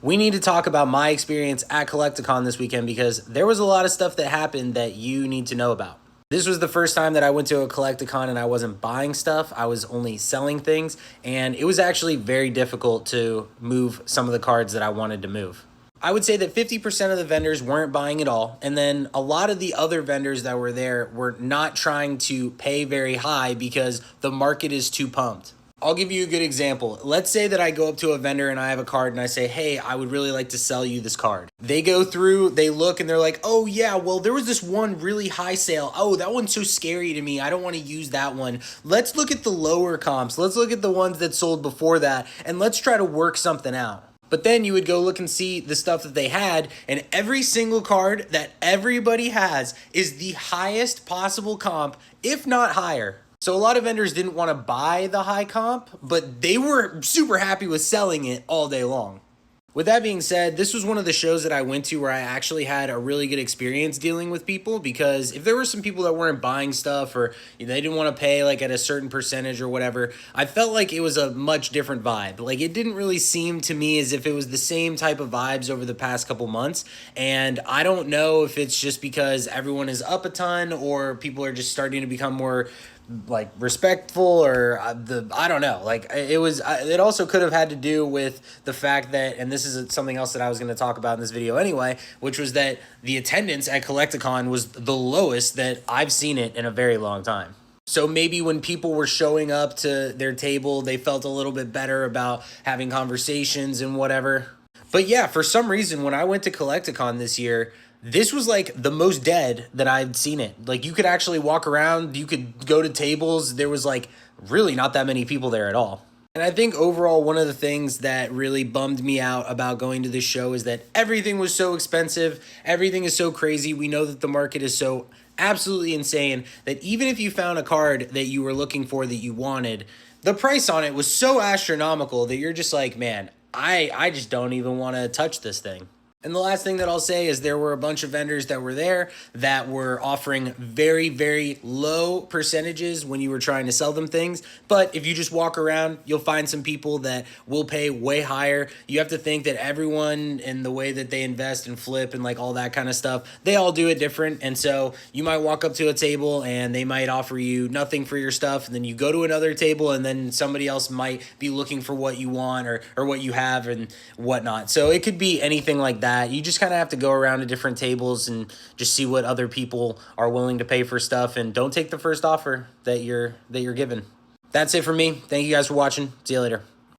We need to talk about my experience at Collecticon this weekend because there was a lot of stuff that happened that you need to know about. This was the first time that I went to a Collecticon and I wasn't buying stuff, I was only selling things, and it was actually very difficult to move some of the cards that I wanted to move. I would say that 50% of the vendors weren't buying at all, and then a lot of the other vendors that were there were not trying to pay very high because the market is too pumped. I'll give you a good example. Let's say that I go up to a vendor and I have a card and I say, hey, I would really like to sell you this card. They go through, they look, and they're like, oh yeah, well, there was this one really high sale. Oh, that one's so scary to me. I don't want to use that one. Let's look at the lower comps. Let's look at the ones that sold before that, and let's try to work something out. But then you would go look and see the stuff that they had, and every single card that everybody has is the highest possible comp, if not higher. So a lot of vendors didn't want to buy the high comp, but they were super happy with selling it all day long. With that being said, this was one of the shows that I went to where I actually had a really good experience dealing with people, because if there were some people that weren't buying stuff or they didn't want to pay like at a certain percentage or whatever, I felt like it was a much different vibe. Like, it didn't really seem to me as if it was the same type of vibes over the past couple months. And I don't know if it's just because everyone is up a ton or people are just starting to become more like respectful, or I don't know. Like, it also could have had to do with the fact that, and this is something else that I was going to talk about in this video anyway, which was that the attendance at Collecticon was the lowest that I've seen it in a very long time. So maybe when people were showing up to their table, they felt a little bit better about having conversations and whatever. But yeah, for some reason, when I went to Collecticon this year, this was like the most dead that I'd seen it. Like, you could actually walk around, you could go to tables. There was like really not that many people there at all. And I think overall, one of the things that really bummed me out about going to this show is that everything was so expensive. Everything is so crazy. We know that the market is so absolutely insane that even if you found a card that you were looking for that you wanted, the price on it was so astronomical that you're just like, man, I just don't even want to touch this thing. And the last thing that I'll say is there were a bunch of vendors that were there that were offering very, very low percentages when you were trying to sell them things. But if you just walk around, you'll find some people that will pay way higher. You have to think that everyone and the way that they invest and flip and like all that kind of stuff, they all do it different. And so you might walk up to a table and they might offer you nothing for your stuff. And then you go to another table and then somebody else might be looking for what you want or what you have and whatnot. So it could be anything like that. You just kind of have to go around to different tables and just see what other people are willing to pay for stuff, and don't take the first offer that you're given. That's it for me. Thank you guys for watching. See you later.